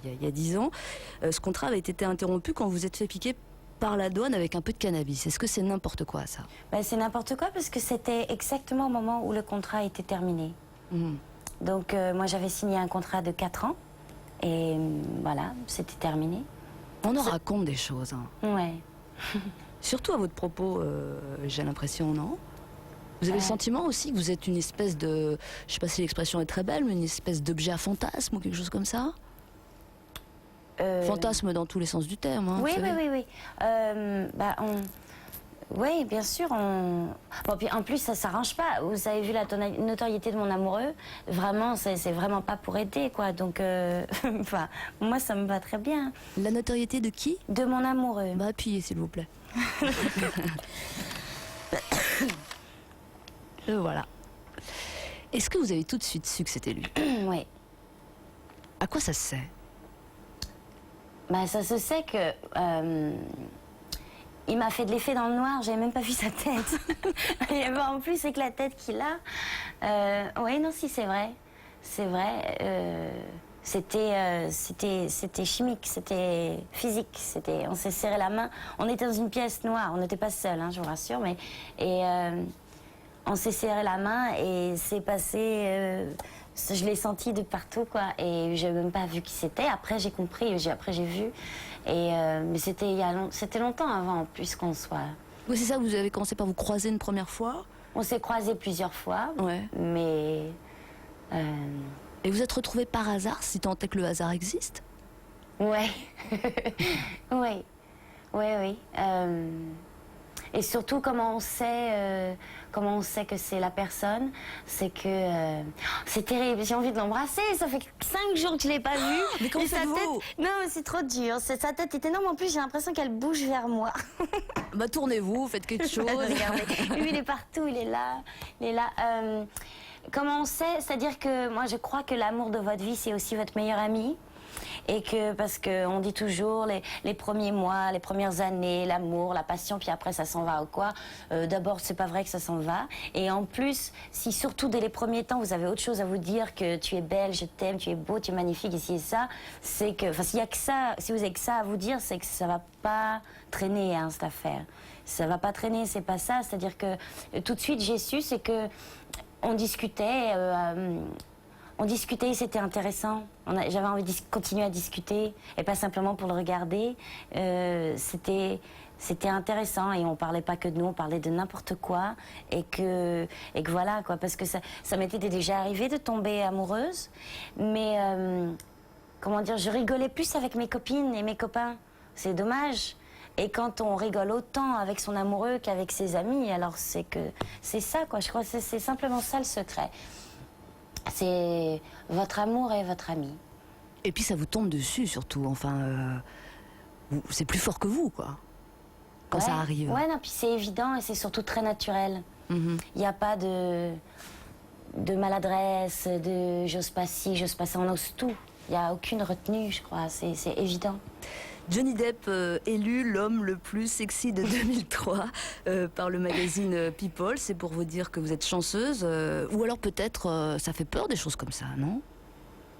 il y a 10 ans, ce contrat avait été interrompu quand vous êtes fait piquer par la douane avec un peu de cannabis. Est-ce que c'est n'importe quoi, ça? C'est n'importe quoi parce que c'était exactement au moment où le contrat était terminé. Donc moi j'avais signé un contrat de 4 ans. Et voilà, c'était terminé. On en raconte des choses. Hein. Ouais. Surtout à votre propos, j'ai l'impression, non? Vous avez le sentiment aussi que vous êtes une espèce de, je sais pas si l'expression est très belle, mais une espèce d'objet à fantasme ou quelque chose comme ça? Fantasme dans tous les sens du terme. Hein, oui, vous savez. oui. Oui, bien sûr. Bon, puis en plus, ça s'arrange pas. Vous avez vu la notoriété de mon amoureux. Vraiment, c'est vraiment pas pour aider, quoi. Donc, enfin, moi, ça me va très bien. La notoriété de qui? De mon amoureux. Bah, appuyez, s'il vous plaît. Voilà. Est-ce que vous avez tout de suite su que c'était lui? Oui. À quoi ça se sait? Bah, ça se sait que... il m'a fait de l'effet dans le noir, j'avais même pas vu sa tête. Et en plus, avec la tête qu'il a... oui, non, si, c'est vrai. C'est vrai. C'était chimique, c'était physique. On s'est serré la main. On était dans une pièce noire, on n'était pas seuls, hein, je vous rassure. Mais, on s'est serré la main et c'est passé... je l'ai senti de partout, quoi. Et j'ai même pas vu qui c'était. Après, j'ai compris, après, j'ai vu. Mais c'était longtemps avant, en plus, qu'on soit... Oui, c'est ça, vous avez commencé par vous croiser une première fois? On s'est croisés plusieurs fois, ouais. Mais... Et vous êtes retrouvés par hasard, si tant est que le hasard existe? Ouais. Oui. Et surtout, comment on sait que c'est la personne, c'est que... c'est terrible, j'ai envie de l'embrasser, ça fait 5 jours que je l'ai pas vu. Mais comment sa faites-vous? tête... Non, mais c'est trop dur, sa tête est énorme, en plus j'ai l'impression qu'elle bouge vers moi. Bah tournez-vous, faites quelque chose. Regardez, lui il est partout, il est là. Comment on sait? C'est-à-dire que moi je crois que l'amour de votre vie c'est aussi votre meilleur ami. Et que, parce qu'on dit toujours les premiers mois, les premières années, l'amour, la passion, puis après ça s'en va ou quoi. D'abord, c'est pas vrai que ça s'en va. Et en plus, si surtout dès les premiers temps, vous avez autre chose à vous dire que tu es belle, je t'aime, tu es beau, tu es magnifique, ici et ça, c'est que, enfin, s'il y a que ça, si vous avez que ça à vous dire, c'est que ça va pas traîner, hein, cette affaire. Ça va pas traîner, c'est pas ça. C'est-à-dire que tout de suite, j'ai su, c'est que on discutait. On discutait, c'était intéressant. J'avais envie de continuer à discuter et pas simplement pour le regarder. C'était intéressant et on parlait pas que de nous, on parlait de n'importe quoi et que voilà quoi, parce que ça m'était déjà arrivé de tomber amoureuse, mais comment dire, je rigolais plus avec mes copines et mes copains. C'est dommage. Et quand on rigole autant avec son amoureux qu'avec ses amis, alors c'est ça quoi. Je crois que c'est simplement ça le secret. C'est votre amour et votre ami. Et puis ça vous tombe dessus surtout, enfin, c'est plus fort que vous, quoi, quand ça arrive. Ouais, non, puis c'est évident et c'est surtout très naturel. Il n'y a pas de maladresse, de j'ose pas ci, j'ose pas ça, on ose tout. Il n'y a aucune retenue, je crois, c'est évident. Johnny Depp élu l'homme le plus sexy de 2003 par le magazine People. C'est pour vous dire que vous êtes chanceuse. Ou alors peut-être ça fait peur des choses comme ça, non?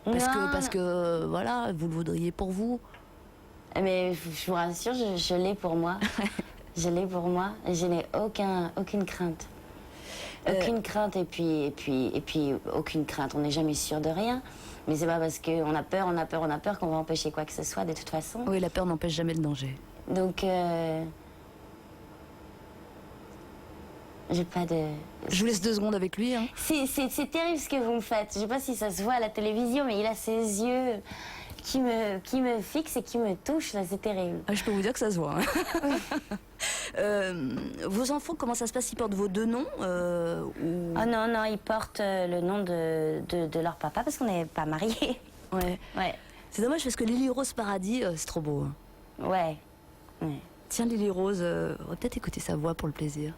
Parce que voilà, vous le voudriez pour vous. Mais je vous rassure, je l'ai pour moi. Je l'ai pour moi. Et je n'ai aucune crainte. Aucune crainte et puis aucune crainte. On n'est jamais sûr de rien. Mais c'est pas parce qu'on a peur qu'on va empêcher quoi que ce soit de toute façon. Oui, la peur n'empêche jamais le danger. Donc, j'ai pas de... Je vous laisse 2 secondes avec lui. Hein. C'est terrible ce que vous me faites. Je sais pas si ça se voit à la télévision, mais il a ses yeux qui me fixent et qui me touchent. Là, c'est terrible. Ah, je peux vous dire que ça se voit. Hein. Vos enfants, comment ça se passe? Ils portent vos 2 noms ou... Oh non, ils portent le nom de leur papa parce qu'on n'est pas mariés. Ouais. C'est dommage parce que Lily Rose Paradis, c'est trop beau. Hein. Ouais. Tiens, Lily Rose, on va peut-être écouter sa voix pour le plaisir.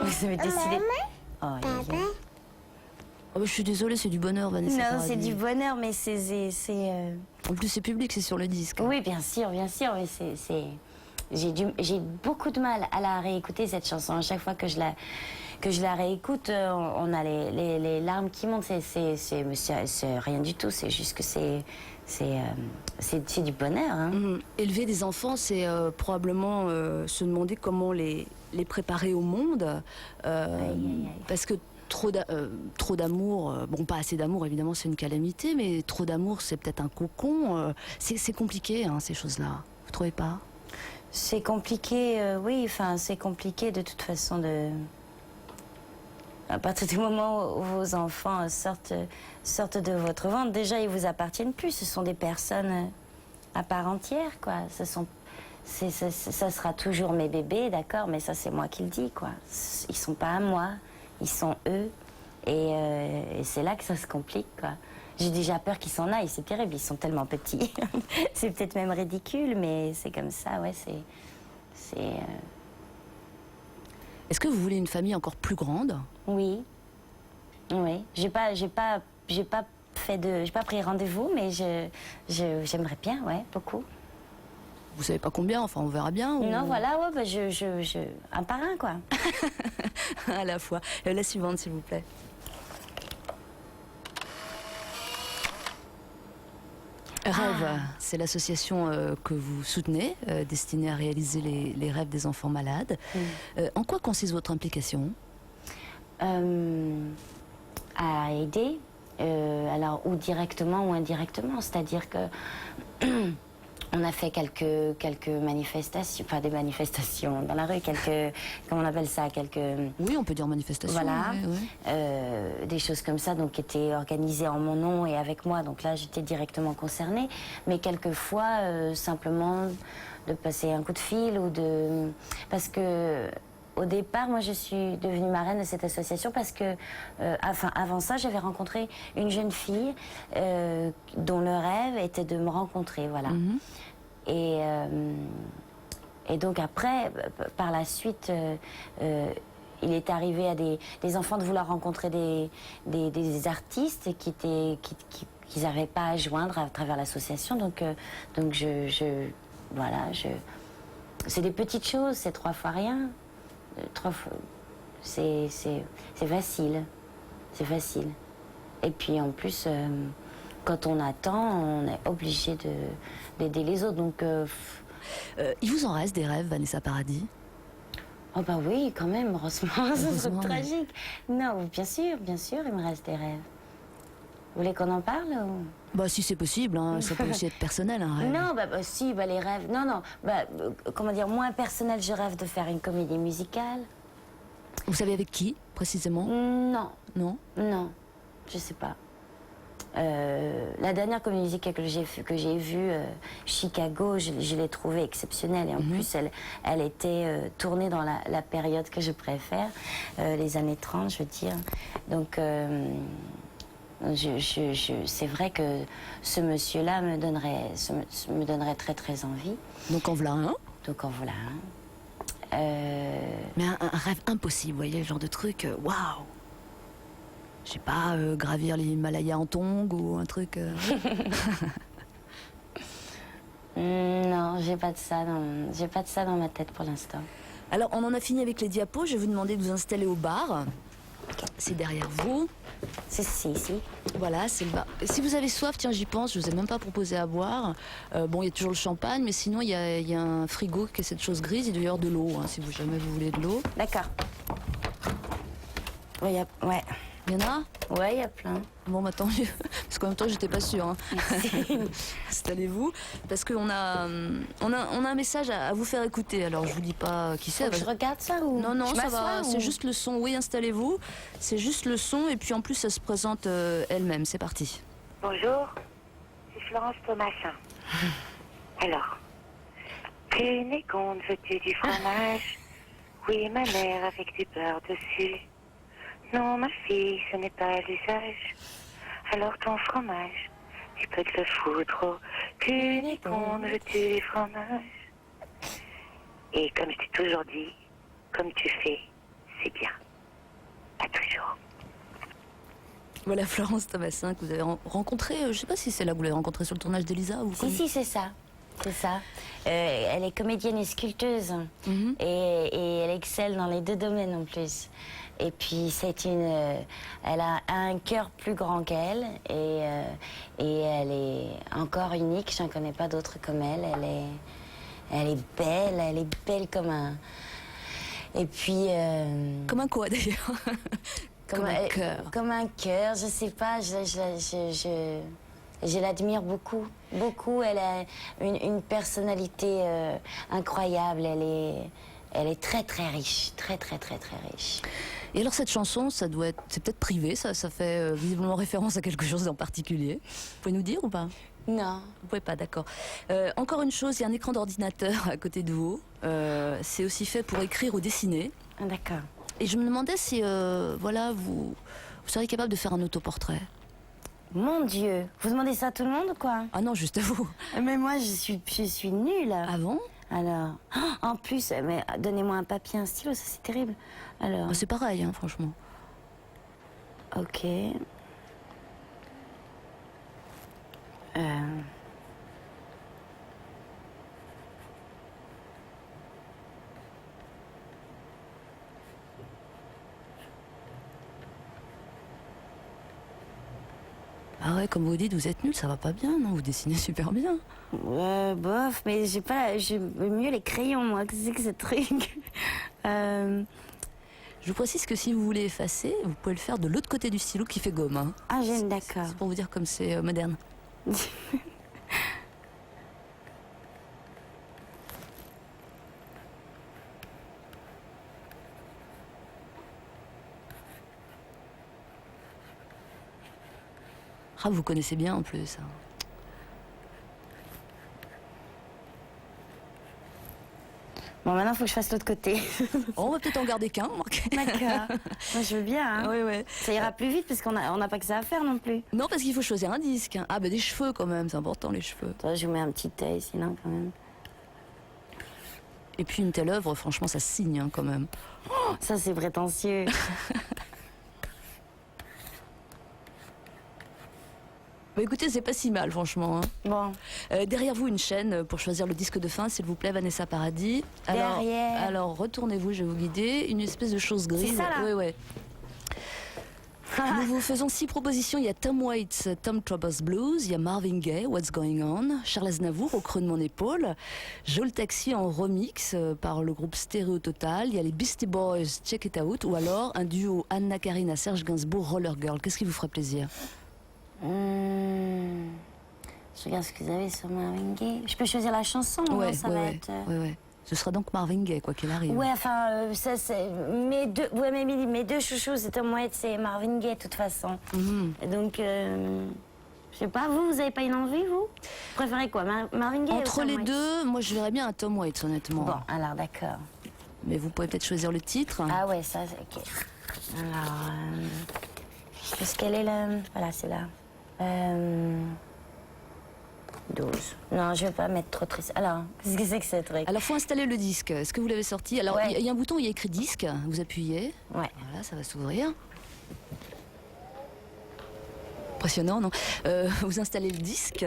Vous avez décidé... Oh, Oh, je suis désolée, c'est du bonheur, Vanessa. Non, Paradis. c'est du bonheur, mais c'est... En plus, c'est public, c'est sur le disque. Oui, bien sûr, mais j'ai beaucoup de mal à la réécouter, cette chanson. À chaque fois que je la réécoute, on a les larmes qui montent. C'est rien du tout, c'est juste que c'est du bonheur. Hein. Élever des enfants, c'est probablement se demander comment les préparer au monde. Parce que trop d'amour, bon pas assez d'amour évidemment c'est une calamité, mais trop d'amour c'est peut-être un cocon. C'est compliqué hein, ces choses-là, vous trouvez pas? C'est compliqué, oui, enfin c'est compliqué de toute façon de... À partir du moment où vos enfants sortent de votre ventre, déjà ils vous appartiennent plus, ce sont des personnes à part entière, quoi. Ça sera toujours mes bébés, d'accord, mais ça c'est moi qui le dis, quoi. Ils sont pas à moi, ils sont eux, et c'est là que ça se complique, quoi. J'ai déjà peur qu'ils s'en aillent, c'est terrible, ils sont tellement petits. C'est peut-être même ridicule, mais c'est comme ça, ouais, Est-ce que vous voulez une famille encore plus grande? Oui, oui. J'ai pas pris rendez-vous, mais j'aimerais bien, ouais, beaucoup. Vous savez pas combien, enfin on verra bien. Ou... Non, voilà, ouais, bah, un par un, quoi. À la fois. La suivante, s'il vous plaît. Rêve, c'est l'association que vous soutenez, destinée à réaliser les rêves des enfants malades. En quoi consiste votre implication? À aider, alors ou directement ou indirectement, c'est-à-dire que on a fait quelques manifestations, enfin des manifestations dans la rue, comment on appelle ça, Oui, on peut dire manifestation. Voilà, oui. des choses comme ça, donc qui étaient organisées en mon nom et avec moi, donc là j'étais directement concernée, mais quelquefois simplement de passer un coup de fil parce que au départ, moi je suis devenue marraine de cette association parce que, avant ça, j'avais rencontré une jeune fille dont le rêve était de me rencontrer, voilà. Et donc après, par la suite, il est arrivé à des enfants de vouloir rencontrer des artistes qu'ils n'arrivaient pas à joindre à travers l'association. Donc voilà, c'est des petites choses, c'est 3 fois rien. C'est facile. C'est facile. Et puis en plus, quand on attend, on est obligé d'aider les autres. Donc, il vous en reste des rêves, Vanessa Paradis? oh bah oui, quand même, heureusement, ce serait Heureusement, tragique. Non, bien sûr, il me reste des rêves. Vous voulez qu'on en parle ou... Bah si c'est possible, hein, ça peut aussi être personnel un rêve. Non, si, les rêves. Non, comment dire, moins personnel, je rêve de faire une comédie musicale. Vous savez avec qui, précisément? Non. Non? Non, je sais pas. La dernière comédie musicale que j'ai vue, Chicago, je l'ai trouvée exceptionnelle. Et en plus, elle était tournée dans la période que je préfère, les années 30, je veux dire. Donc... c'est vrai que ce monsieur-là me donnerait très très envie. Donc en voilà un? Donc en voilà un. Mais un rêve impossible, vous voyez, le genre de truc, waouh! Je sais pas, gravir les Himalayas en tongs ou un truc... Non, j'ai pas de ça dans ma tête pour l'instant. Alors on en a fini avec les diapos, je vais vous demander de vous installer au bar. C'est derrière vous. C'est ici. Voilà, c'est le bar. Si vous avez soif, tiens, j'y pense, je vous ai même pas proposé à boire. Bon, il y a toujours le champagne, mais sinon, il y a un frigo qui est cette chose grise. Il doit y avoir de l'eau, hein, si jamais vous voulez de l'eau. D'accord. Ouais. Il y en a? Ouais, il y a plein. Bon, bah tant mieux, parce qu'en même temps, j'étais pas sûre. Hein. Installez-vous, parce qu'on a un message à vous faire écouter. Alors, je vous dis pas qui c'est. Je regarde ça ou... Non, je ça va, ou... c'est juste le son. Oui, installez-vous. C'est juste le son, et puis en plus, ça se présente elle-même. C'est parti. Bonjour, c'est Florence Thomasin. Alors, Cunégonde, veux-tu du fromage? Oui, ma mère, avec du beurre dessus. Non, ma fille, ce n'est pas l'usage. Alors ton fromage, tu peux te le foutre au Cunégonde, veux-tu du fromage? Et comme je t'ai toujours dit, comme tu fais, c'est bien. À toujours. Voilà Florence Thomasin que vous avez rencontrée, je sais pas si c'est là que vous l'avez rencontrée sur le tournage d'Elisa ou comme... Si, c'est ça. C'est ça. Elle est comédienne et sculpteuse. Et elle excelle dans les 2 domaines en plus. Et puis elle a un cœur plus grand qu'elle et elle est encore unique. J'en connais pas d'autres comme elle. Elle est belle comme un. Et puis. Comme un quoi d'ailleurs? Comme un cœur. Comme un cœur, je sais pas, je l'admire beaucoup. Beaucoup, elle a une personnalité incroyable, elle est très très riche, très riche. Et alors cette chanson, c'est peut-être privé, ça fait visiblement référence à quelque chose en particulier. Vous pouvez nous dire ou pas? Non. Vous pouvez pas, d'accord. Encore une chose, il y a un écran d'ordinateur à côté de vous. C'est aussi fait pour écrire ou dessiner. Ah, d'accord. Et je me demandais si, voilà, vous seriez capable de faire un autoportrait. Mon Dieu, vous demandez ça à tout le monde ou quoi? Ah non, juste à vous. Mais moi, je suis nulle. Ah bon? Alors, en plus, mais donnez-moi un papier, un stylo, ça c'est terrible. Alors, C'est pareil, hein, franchement. ok. Ah ouais, comme vous dites, vous êtes nul, ça va pas bien, non? Vous dessinez super bien. Bof, mais j'ai mieux les crayons, moi. Qu'est-ce que c'est que ce truc? Je vous précise que si vous voulez effacer, vous pouvez le faire de l'autre côté du stylo qui fait gomme. Hein. Ah, d'accord. C'est pour vous dire comme c'est moderne. Ah, vous connaissez bien en plus. Hein. Bon, maintenant, il faut que je fasse l'autre côté. Oh, on va peut-être en garder qu'un, Marc. D'accord. Moi, je veux bien. Hein. Oui, oui. Ça ira plus vite parce qu'on n'a pas que ça à faire non plus. Non, parce qu'il faut choisir un disque. Ah, bah des cheveux quand même, c'est important les cheveux. Toi, je vous mets un petit œil sinon quand même. Et puis une telle œuvre, franchement, ça signe hein, quand même. Oh, ça, c'est prétentieux. Bah écoutez, c'est pas si mal, franchement. Hein. Bon. Derrière vous, une chaîne pour choisir le disque de fin, s'il vous plaît, Vanessa Paradis. Derrière. Alors, retournez-vous, je vais vous guider. Une espèce de chose grise. C'est ça, là? Oui, oui. Nous vous faisons 6 propositions. Il y a Tom Waits, Tom Troubles Blues. Il y a Marvin Gaye, What's Going On. Charles Aznavour, Au creux de mon épaule. Joe le Taxi en remix par le groupe Stéréo Total. Il y a les Beastie Boys, Check It Out. Ou alors un duo Anna Karina, Serge Gainsbourg, Roller Girl. Qu'est-ce qui vous ferait plaisir? Je regarde ce que vous avez sur Marvin Gaye. Je peux choisir la chanson ou Ouais, ça va être... ouais. Ce sera donc Marvin Gaye, quoi qu'il arrive. Ouais, enfin, ça c'est... Mes deux chouchous, c'est Tom Waits et Marvin Gaye, de toute façon. Donc, je sais pas, vous avez pas une envie, vous? Vous préférez quoi, Marvin Gaye Entre ou Tom les Waits? deux, moi je verrais bien un Tom Waits, honnêtement. Bon, alors, d'accord. Mais vous pouvez peut-être choisir le titre. Ah ouais, ça, c'est... Ok. Alors, est-ce qu'elle est là? Voilà, c'est là. 12. Non, je vais pas mettre trop triste. Alors, qu'est-ce que c'est que ce truc? Alors, faut installer le disque. Est-ce que vous l'avez sorti? Alors, il Ouais. y a un bouton où il y a écrit disque. Vous appuyez. Ouais. Voilà, ça va s'ouvrir. Impressionnant, non? Vous installez le disque.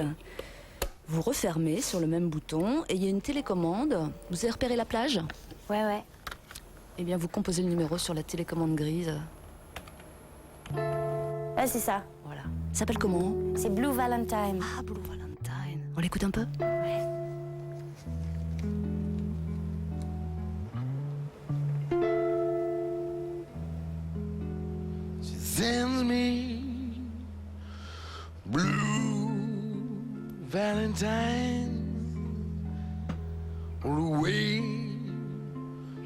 Vous refermez sur le même bouton. Et il y a une télécommande. Vous avez repéré la plage? Ouais. Eh bien, vous composez le numéro sur la télécommande grise. Ouais, c'est ça. Voilà. Ça s'appelle comment? C'est Blue Valentine. Ah, Blue Valentine. On l'écoute un peu? She sends me blue Valentine all the way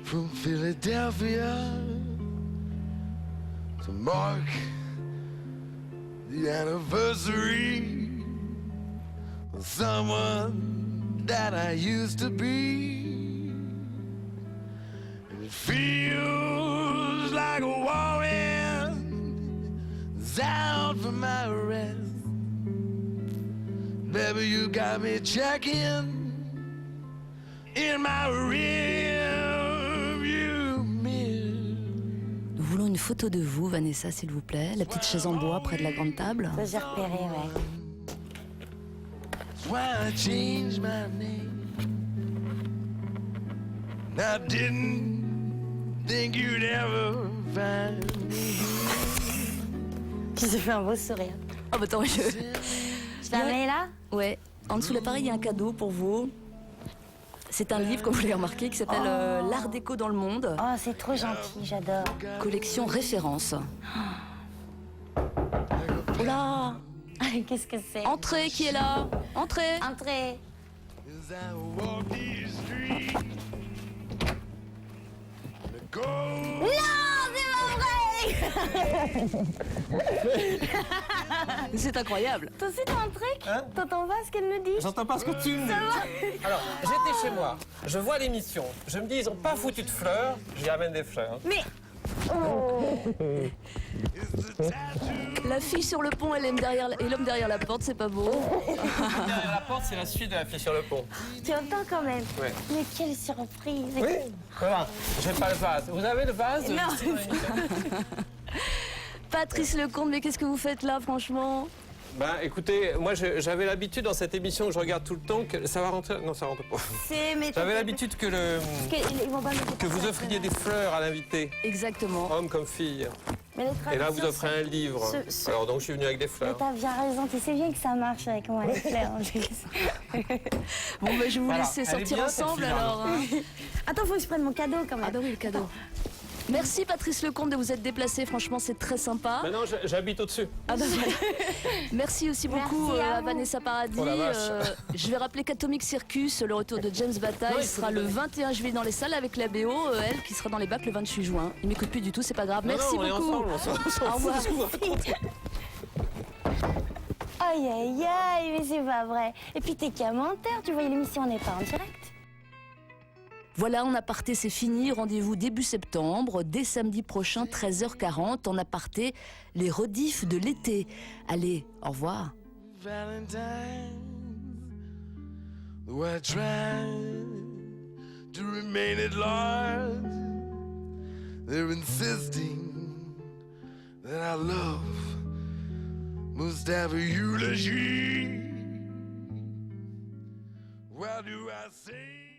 from Philadelphia to mark the anniversary of someone that I used to be. And it feels like a warring is out for my rest. Baby, you got me checking in my rearview mirror. Nous voulons une photo de vous, Vanessa, s'il vous plaît. La petite chaise en bois près de la grande table. Ça, j'ai repéré, ouais. That's why I changed my name. I didn't think you'd ever find me. Qui se fait un beau sourire. Ah bah attends, Je la mets là? Ouais. En dessous de l'appareil, il y a un cadeau pour vous. C'est un livre, comme vous l'avez remarqué, qui s'appelle L'art déco dans le monde. Oh, c'est trop gentil, j'adore. Collection référence. Oh là! Qu'est-ce que c'est? Entrez, qui est là? Entrez! Entrez. C'est incroyable. Toi aussi, t'as un truc? T'entends pas ce qu'elle me dit? J'entends pas ce que tu me dis. Alors, j'étais chez moi, je vois l'émission, je me dis, ils ont pas foutu de fleurs, j'y ramène des fleurs. Mais... La fille sur le pont et l'homme derrière la porte, c'est pas beau. Derrière la porte, c'est la suite de la fille sur le pont. Tu entends quand même? Ouais. Mais quelle surprise! Oui, voilà, j'ai pas le vase. Vous avez le vase? Non. ici dans l'émission Patrice Lecomte, mais qu'est-ce que vous faites là, franchement? Ben, écoutez, moi j'avais l'habitude dans cette émission que je regarde tout le temps, que ça va rentrer. Non, ça rentre pas. J'avais l'habitude que vous offriez des fleurs à l'invité, Exactement. homme comme fille. Mais les Et là, vous traditions, offrez un livre. Alors donc, je suis venu avec des Mais fleurs. t'as bien raison, tu sais bien que ça marche avec moi, les fleurs en plus. Bon, bah, je vais vous Voilà. laisser Elle est sortir bien, cette ensemble fille, alors. Hein. Attends, faut que je prenne mon cadeau quand même. Ah bah oui, le cadeau. Merci Patrice Lecomte de vous être déplacé, franchement c'est très sympa. Maintenant, j'habite au-dessus. Ah bah voilà. Merci aussi beaucoup Merci à à vous. Vanessa Paradis. Oh la vache. Je vais rappeler qu'Atomic Circus, le retour de James Bataille, Non, il faut sera le le 21 juillet dans les salles avec la BO, elle qui sera dans les bacs le 28 juin. Il m'écoute plus du tout, c'est pas grave. Merci non, on est beaucoup. ensemble, on s'en Au fout revoir. de ce que vous racontez. Aïe, aïe, aïe, mais c'est pas vrai. Et puis t'es qu'un menteur, tu voyais l'émission, on n'est pas en direct. Voilà, En aparté, c'est fini. Rendez-vous début septembre, dès samedi prochain, 13h40. En aparté, les rediffs de l'été. Allez, au revoir. Valentine, though I tried to remain at large, they're insisting that our love must have a eulogy. Why do I say?